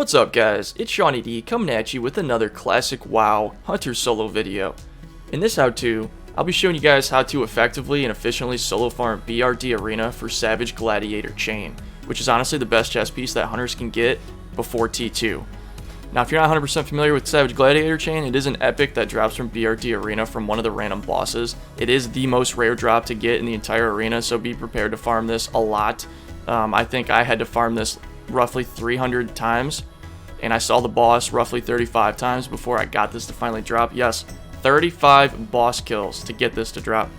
What's up guys, it's Shawnee D coming at you with another classic WoW Hunter solo video. In this how-to, I'll be showing you guys how to effectively and efficiently solo farm BRD Arena for Savage Gladiator Chain, which is honestly the best chest piece that hunters can get before T2. Now if you're not 100% familiar with Savage Gladiator Chain, it is an epic that drops from BRD Arena from one of the random bosses. It is the most rare drop to get in the entire arena, so be prepared to farm this a lot. I think I had to farm this roughly 300 times, and I saw the boss roughly 35 times before I got this to finally drop. Yes, 35 boss kills to get this to drop.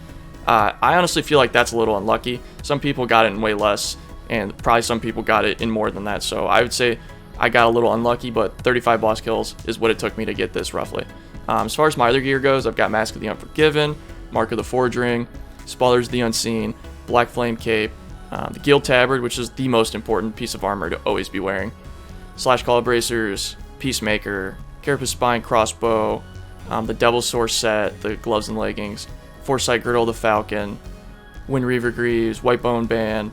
I honestly feel like that's a little unlucky. Some people got it in way less, and probably some people got it in more than that, so I would say I got a little unlucky, but 35 boss kills is what it took me to get this roughly. As far as my other gear goes, I've got Mask of the Unforgiven, Mark of the Forge Ring, Spoilers of the Unseen, Black Flame Cape, the Guild Tabard, which is the most important piece of armor to always be wearing, Slash Claw Bracers, Peacemaker, Carapace Spine Crossbow, the Devil's Sword set, the gloves and leggings, Foresight Girdle the Falcon, Wind Reaver Greaves, White Bone Band,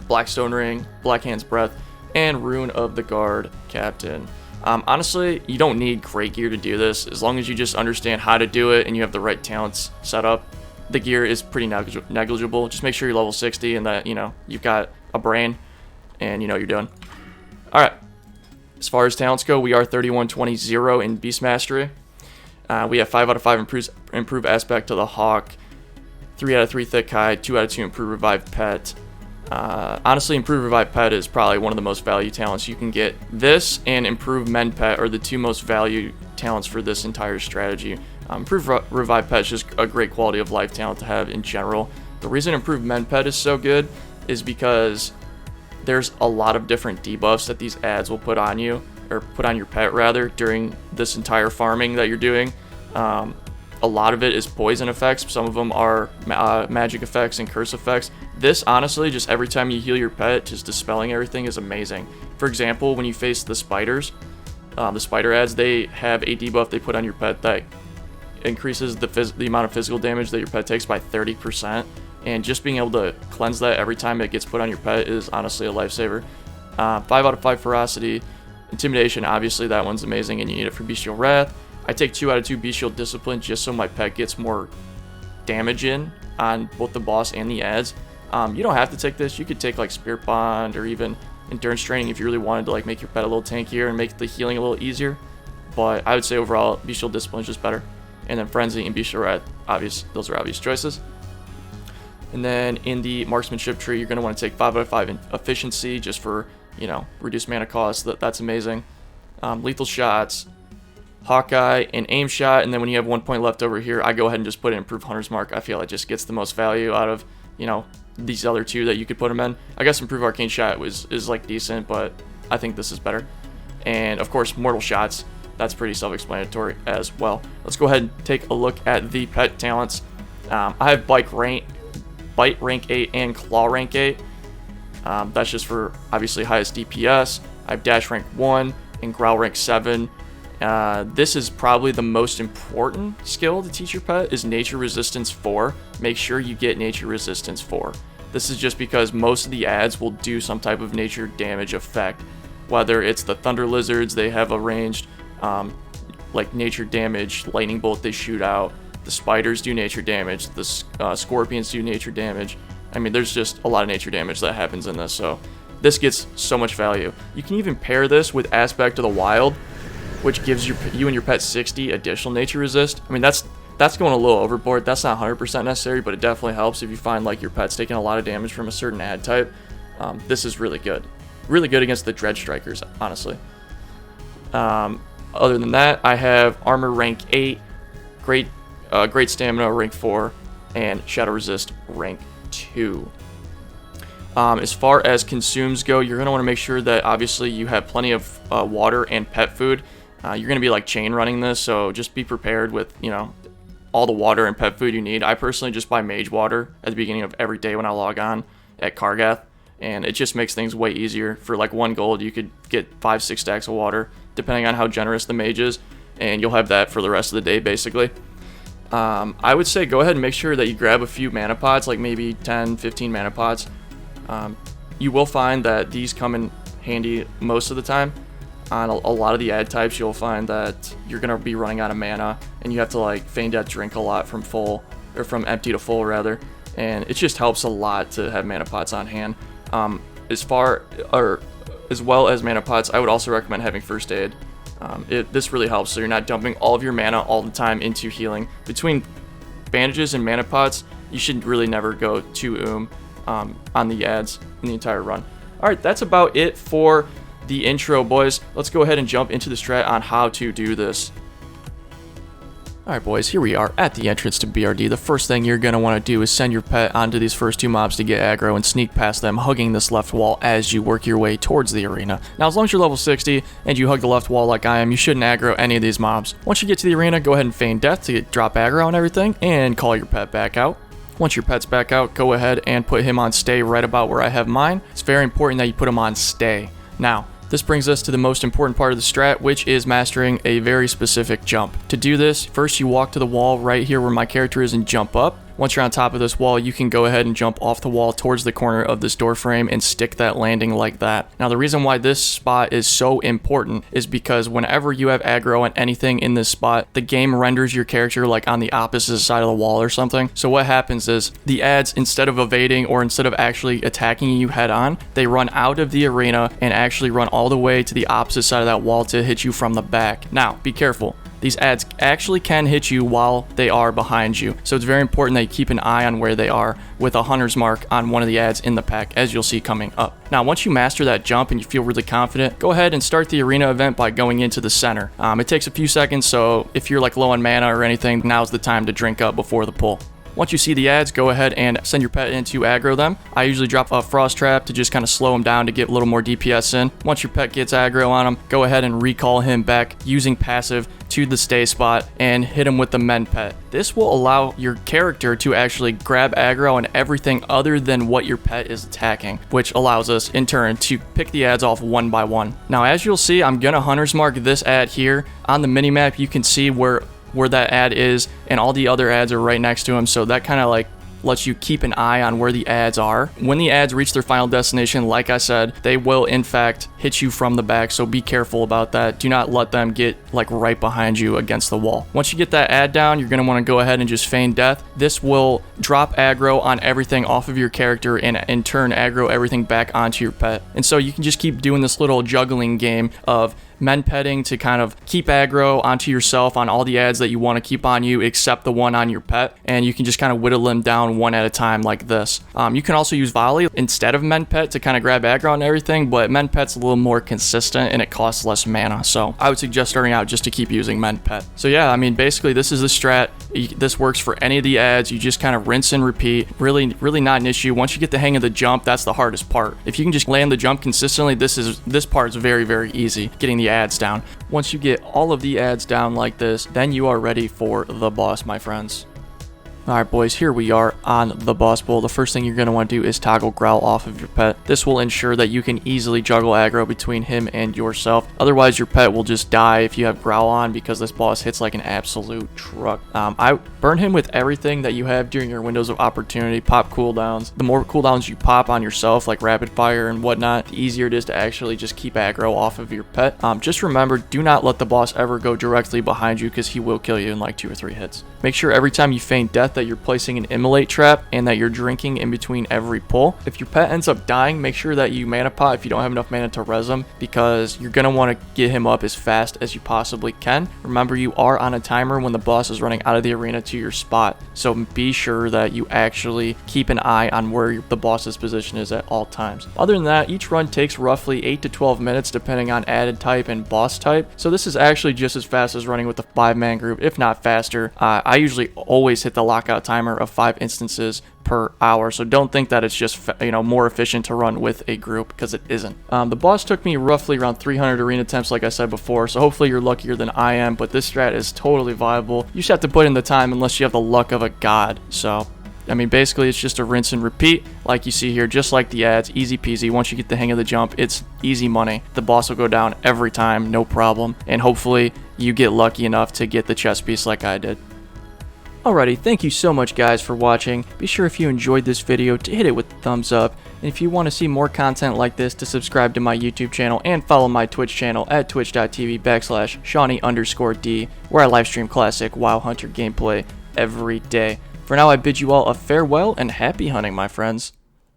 Blackstone Ring, Black Hand's Breath, and Rune of the Guard Captain. Honestly, you don't need great gear to do this. As long as you just understand how to do it and you have the right talents set up, the gear is pretty negligible. Just make sure you're level 60 and that, you've got a brain and you know what you're doing. Alright, as far as talents go, we are 31-20-0 in Beast Mastery. We have 5 out of 5 improve aspect to the Hawk, 3 out of 3 thick hide, 2 out of 2 improve revived pet. Honestly, improve revived pet is probably one of the most valued talents you can get. This and improve mend pet are the two most valued talents for this entire strategy. Improve revived pet is just a great quality of life talent to have in general. The reason improve mend pet is so good is because there's a lot of different debuffs that these ads will put on you, or put on your pet rather, during this entire farming that you're doing. A lot of it is poison effects, some of them are magic effects and curse effects. This, honestly, just every time you heal your pet, just dispelling everything is amazing. For example, when you face the spiders, the spider ads, they have a debuff they put on your pet that increases the amount of physical damage that your pet takes by 30%, and just being able to cleanse that every time it gets put on your pet is honestly a lifesaver. 5 out of 5 ferocity. Intimidation, obviously that one's amazing and you need it for Bestial Wrath. I take 2 out of 2 Bestial Discipline just so my pet gets more damage in on both the boss and the ads. You don't have to take this. You could take like Spirit Bond or even Endurance Training if you really wanted to like make your pet a little tankier and make the healing a little easier. But I would say overall Bestial Discipline is just better. And then Frenzy and Bestial Wrath, those are obvious choices. And then in the marksmanship tree, you're going to want to take 5 out of 5 in efficiency just for, reduced mana cost. That's amazing. Lethal shots, Hawkeye, and aim shot. And then when you have 1 point left over here, I go ahead and just put in Improved Hunter's Mark. I feel it just gets the most value out of, these other two that you could put them in. I guess Improved Arcane Shot is like decent, but I think this is better. And of course, Mortal Shots. That's pretty self-explanatory as well. Let's go ahead and take a look at the pet talents. I have Bite Rank 8 and Claw Rank 8. That's just for obviously highest DPS. I have Dash Rank 1 and Growl Rank 7. This is probably the most important skill to teach your pet is Nature Resistance 4. Make sure you get Nature Resistance 4. This is just because most of the ads will do some type of nature damage effect. Whether it's the Thunder Lizards, they have a ranged like nature damage, lightning bolt they shoot out. The spiders do nature damage, the scorpions do nature damage. I mean, there's just a lot of nature damage that happens in this, so this gets so much value. You can even pair this with Aspect of the Wild, which gives you and your pet 60 additional nature resist. I mean, that's going a little overboard. That's not 100% necessary, but it definitely helps if you find like your pet's taking a lot of damage from a certain ad type. This is really good. Really good against the Dread Strikers, honestly. Other than that, I have Armor Rank 8, Great Stamina Rank 4, and Shadow Resist Rank 2. As far as consumes go, you're going to want to make sure that obviously you have plenty of water and pet food. You're going to be like chain running this, so just be prepared with, all the water and pet food you need. I personally just buy mage water at the beginning of every day when I log on at Kargath, and it just makes things way easier. For like 1 gold, you could get 5-6 stacks of water, depending on how generous the mage is, and you'll have that for the rest of the day, basically. I would say go ahead and make sure that you grab a few mana pods, like maybe 10-15 mana pods. You will find that these come in handy most of the time. on a lot of the ad types, you'll find that you're going to be running out of mana, and you have to like feign death drink a lot from full, or from empty to full rather, and it just helps a lot to have mana pots on hand. As well as mana pots, I would also recommend having first aid. This really helps, so you're not dumping all of your mana all the time into healing. Between bandages and mana pots, you should really never go too on the ads in the entire run. Alright, that's about it for the intro, boys. Let's go ahead and jump into the strat on how to do this. Alright boys, here we are at the entrance to BRD. The first thing you're going to want to do is send your pet onto these first 2 mobs to get aggro and sneak past them, hugging this left wall as you work your way towards the arena. Now as long as you're level 60 and you hug the left wall like I am, you shouldn't aggro any of these mobs. Once you get to the arena, go ahead and feign death to drop aggro and everything, and call your pet back out. Once your pet's back out, go ahead and put him on stay right about where I have mine. It's very important that you put him on stay. Now, this brings us to the most important part of the strat, which is mastering a very specific jump. To do this, first you walk to the wall right here where my character is and jump up. Once you're on top of this wall, you can go ahead and jump off the wall towards the corner of this door frame and stick that landing like that. Now the reason why this spot is so important is because whenever you have aggro on anything in this spot, the game renders your character like on the opposite side of the wall or something. So what happens is the ads, instead of evading or instead of actually attacking you head on, they run out of the arena and actually run all the way to the opposite side of that wall to hit you from the back. Now be careful. These ads actually can hit you while they are behind you, so it's very important that you keep an eye on where they are with a hunter's mark on one of the ads in the pack, as you'll see coming up. Now once you master that jump and you feel really confident, go ahead and start the arena event by going into the center. It takes a few seconds, so if you're like low on mana or anything, now's the time to drink up before the pull. Once you see the ads, go ahead and send your pet in to aggro them. I usually drop a frost trap to just kind of slow them down to get a little more DPS in. Once your pet gets aggro on him, go ahead and recall him back using passive to the stay spot and hit him with the mend pet. This will allow your character to actually grab aggro on everything other than what your pet is attacking, which allows us in turn to pick the ads off one by one. Now as you'll see, I'm gonna hunter's mark this ad here. On the minimap you can see where that ad is, and all the other ads are right next to him, so that kind of like lets you keep an eye on where the ads are. When the ads reach their final destination, like I said, they will in fact hit you from the back, so be careful about that. Do not let them get like right behind you against the wall. Once you get that ad down, you're going to want to go ahead and just feign death. This will drop aggro on everything off of your character and in turn aggro everything back onto your pet. And so you can just keep doing this little juggling game of mend petting to kind of keep aggro onto yourself on all the ads that you want to keep on you except the one on your pet, and you can just kind of whittle them down one at a time like this. You can also use volley instead of mend pet to kind of grab aggro on everything, but mend pet's a little more consistent and it costs less mana, so I would suggest starting out just to keep using mend pet. So yeah, I mean basically this is the strat. This works for any of the ads. You just kind of rinse and repeat. Really not an issue. Once you get the hang of the jump, that's the hardest part. If you can just land the jump consistently, this part is very easy, getting the ads down. Once you get all of the ads down like this, then you are ready for the boss, my friends. Alright boys, here we are on the boss bowl. The first thing you're going to want to do is toggle growl off of your pet. This will ensure that you can easily juggle aggro between him and yourself. Otherwise your pet will just die if you have growl on, because this boss hits like an absolute truck. I burn him with everything that you have during your windows of opportunity. Pop cooldowns. The more cooldowns you pop on yourself, like rapid fire and whatnot, the easier it is to actually just keep aggro off of your pet. Just remember, do not let the boss ever go directly behind you, because he will kill you in like 2 or 3 hits. Make sure every time you feign death that you're placing an immolate trap and that you're drinking in between every pull. If your pet ends up dying, make sure that you mana pot if you don't have enough mana to res him, because you're going to want to get him up as fast as you possibly can. Remember, you are on a timer when the boss is running out of the arena to your spot, so be sure that you actually keep an eye on where the boss's position is at all times. Other than that, each run takes roughly 8 to 12 minutes depending on added type and boss type, so this is actually just as fast as running with a 5-man group, if not faster. I usually always hit the lockout timer of 5 instances per hour, so don't think that it's just more efficient to run with a group, because it isn't. The boss took me roughly around 300 arena attempts, like I said before, so hopefully you're luckier than I am, but this strat is totally viable. You just have to put in the time unless you have the luck of a god. So I mean basically it's just a rinse and repeat like you see here, just like the ads. Easy peasy. Once you get the hang of the jump, it's easy money. The boss will go down every time, no problem, and hopefully you get lucky enough to get the chest piece like I did. Alrighty, thank you so much guys for watching. Be sure if you enjoyed this video to hit it with the thumbs up. And if you want to see more content like this, to subscribe to my YouTube channel and follow my Twitch channel at twitch.tv/Shawnee_D, where I livestream classic WoW Hunter gameplay every day. For now, I bid you all a farewell and happy hunting, my friends.